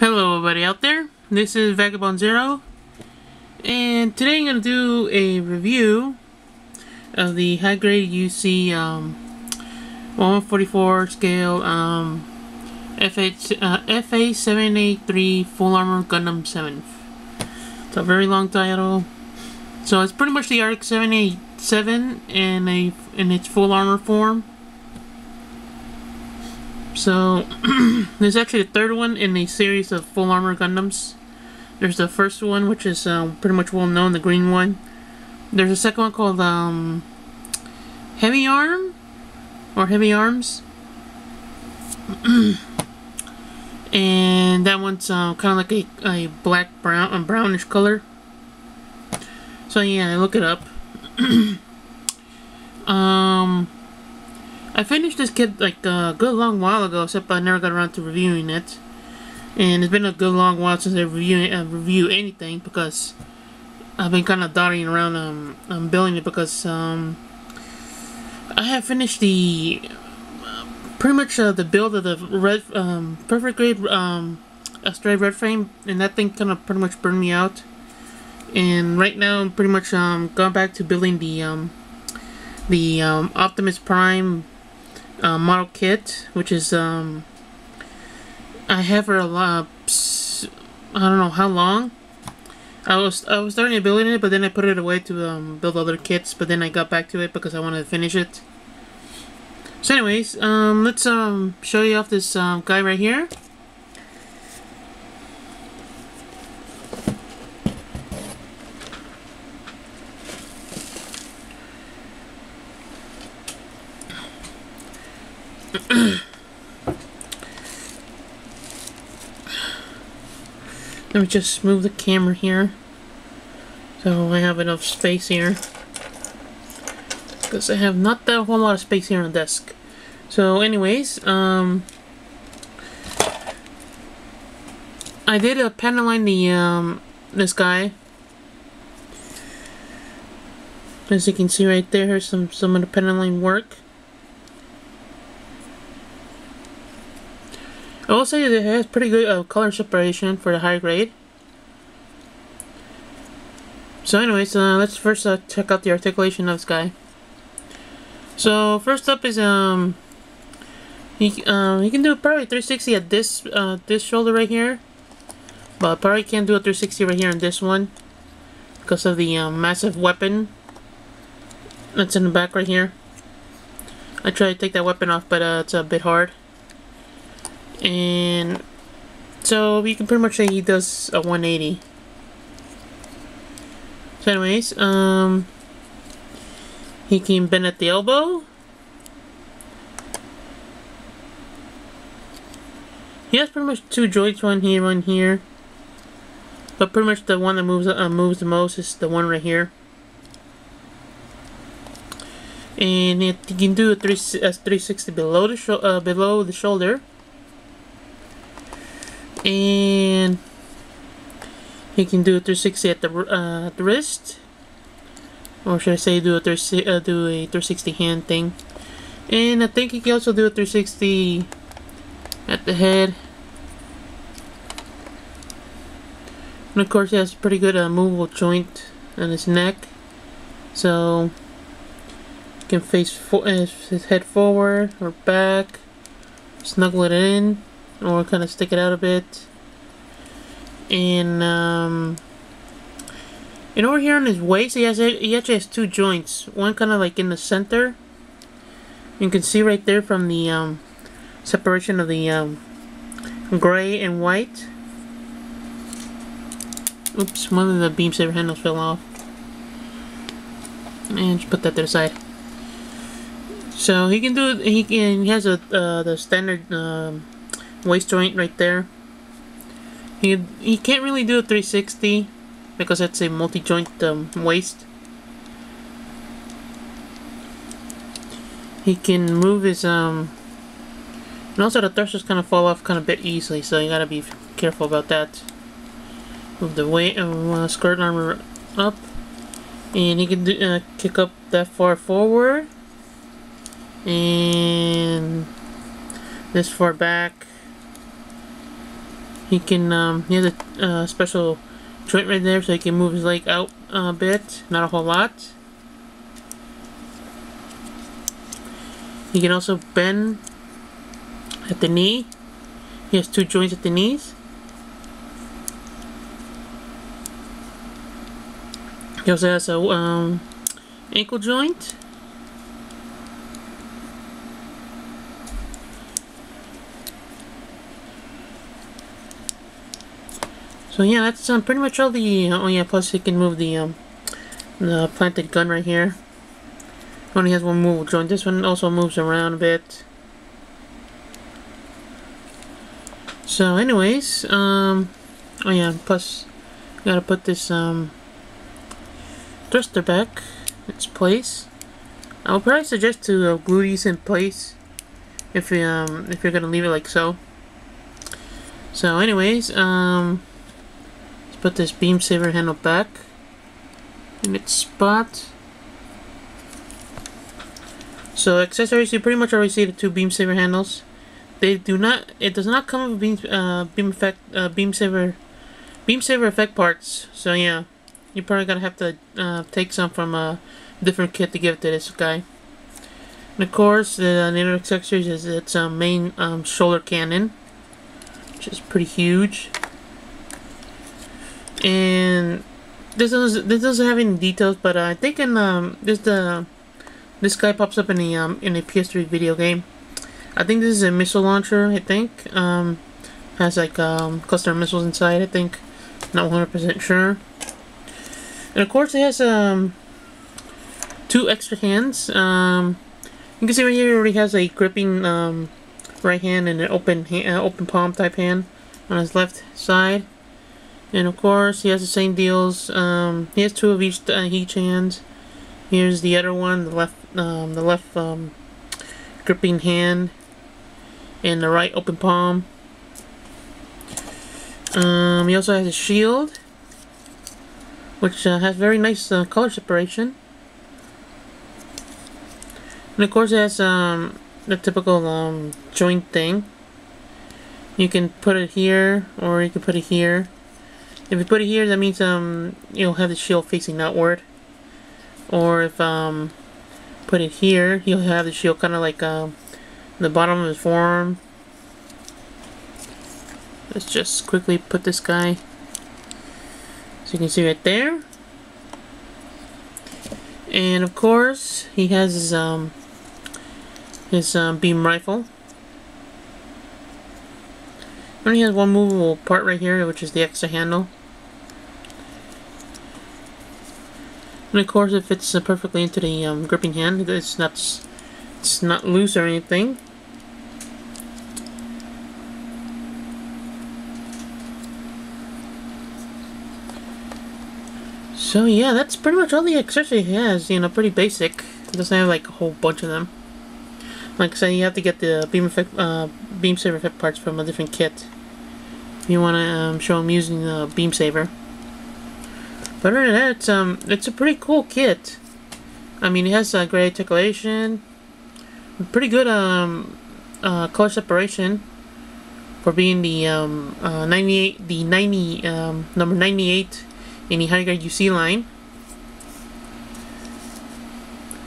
Hello everybody out there, this is Vagabond Zero, and today I'm going to do a review of the high-grade UC 144 scale FA-78-3 Full Armor Gundam 7th. It's a very long title, so it's pretty much the Arc 787 in its full armor form. So, this is actually the third one in a series of full armor Gundams. There's the first one, which is pretty much well known, the green one. There's a second one called Heavy Arm, or Heavy Arms. And that one's kind of like a brownish color. So yeah, look it up. I finished this kit like a good long while ago, except I never got around to reviewing it. And it's been a good long while since I review anything, because I've been kind of dotting around building it, because I have finished the pretty much the build of the red perfect grade stray red frame, and that thing kind of pretty much burned me out. And right now I'm pretty much gone back to building the Optimus Prime model kit, which is I have for a lot. I don't know how long. I was starting to build it, but then I put it away to build other kits. But then I got back to it because I wanted to finish it. So, anyways, let's show you off this guy right here. Let me just move the camera here so I have enough space here, because I have not that whole lot of space here on the desk. So anyways, I did panel line the this guy. As you can see right there, here's some of the panel line work. I will say that it has pretty good color separation for the high grade. So anyways, let's first check out the articulation of this guy. So first up is he can do probably 360 at this this shoulder right here, but probably can't do a 360 right here on this one because of the massive weapon that's in the back right here. I tried to take that weapon off, but it's a bit hard. And so you can pretty much say he does a 180. So anyways, he can bend at the elbow. He has pretty much two joints, one here. But pretty much the one that moves the most is the one right here. And he can do a 360 below the shoulder. And he can do a 360 at the wrist, or should I say do a 360 hand thing. And I think he can also do a 360 at the head. And of course he has a pretty good movable joint on his neck, so he can face his head forward or back, snuggle it in, or kind of stick it out a bit. And over here on his waist, he actually has two joints. One kind of like in the center. You can see right there from the separation of the gray and white. Oops, one of the beam saber handles fell off. And just put that to the side. So he can do. He has the standard waist joint right there. He can't really do a 360 because it's a multi-joint waist. He can move his and also the thrusters kind of fall off kind of bit easily, so you gotta be careful about that. Move the weight skirt armor up, and he can do, kick up that far forward, and this far back. He can, he has a special joint right there, so he can move his leg out a bit, not a whole lot. He can also bend at the knee. He has two joints at the knees. He also has a ankle joint. So yeah, that's pretty much all the. Oh yeah, plus he can move the planted gun right here. Only has one movable joint. This one also moves around a bit. So anyways, oh yeah, plus gotta put this thruster back in its place. I would probably suggest to glue these in place if you're gonna leave it like so. So anyways, let's put this beam saber handle back in its spot. So accessories, you pretty much already see the two beam saber handles. They do not. It does not come with beam saber effect parts. So yeah, you probably gonna have to take some from a different kit to give it to this guy. And of course, the other accessories is its main shoulder cannon, which is pretty huge. And this doesn't have any details, but I think in this guy pops up in a PS3 video game. I think this is a missile launcher. I think has like cluster missiles inside. I think, not 100% sure. And of course, it has two extra hands. You can see right here, it already has a gripping right hand and an open palm type hand on his left side. And of course, he has the same deals. He has two of each hand. Here's the other one, the left gripping hand, and the right open palm. He also has a shield, which has very nice color separation. And of course, it has the typical joint thing. You can put it here, or you can put it here. If you put it here, that means you'll have the shield facing outward. Or if put it here, he'll have the shield kind of like the bottom of his forearm. Let's just quickly put this guy, so you can see right there. And of course, he has his beam rifle. Only has one movable part right here, which is the extra handle. And of course, it fits perfectly into the gripping hand. It's not loose or anything. So yeah, that's pretty much all the accessory he has. You know, pretty basic. It doesn't have like a whole bunch of them. Like I said, you have to get the beam saber effect parts from a different kit if you want to show him using the beam saber. But other than that, it's a pretty cool kit. I mean, it has great articulation, pretty good color separation for being the number 98 in the HGUC line.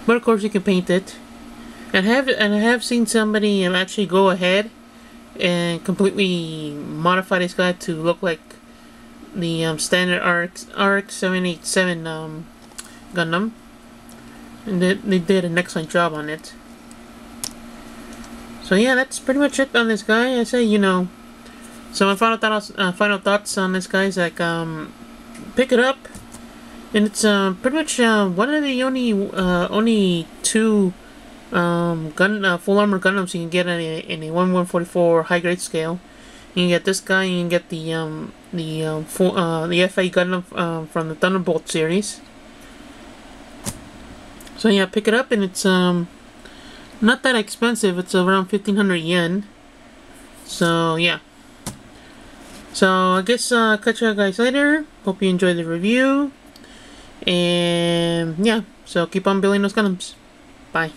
But of course, you can paint it. And I have seen somebody actually go ahead and completely modify this guy to look like the standard FA-78-3 Gundam, and they did an excellent job on it. So yeah, that's pretty much it on this guy. I say, you know, so my final thoughts on this guy is like, pick it up, and it's pretty much one of the only two full armor Gundams you can get in a 1/144 high grade scale. You can get this guy, and you can get the FA Gundam from the Thunderbolt series. So yeah, pick it up, and it's not that expensive. It's around 1,500 yen. So yeah. So I guess catch you guys later. Hope you enjoyed the review. And yeah, so keep on building those Gundams. Bye.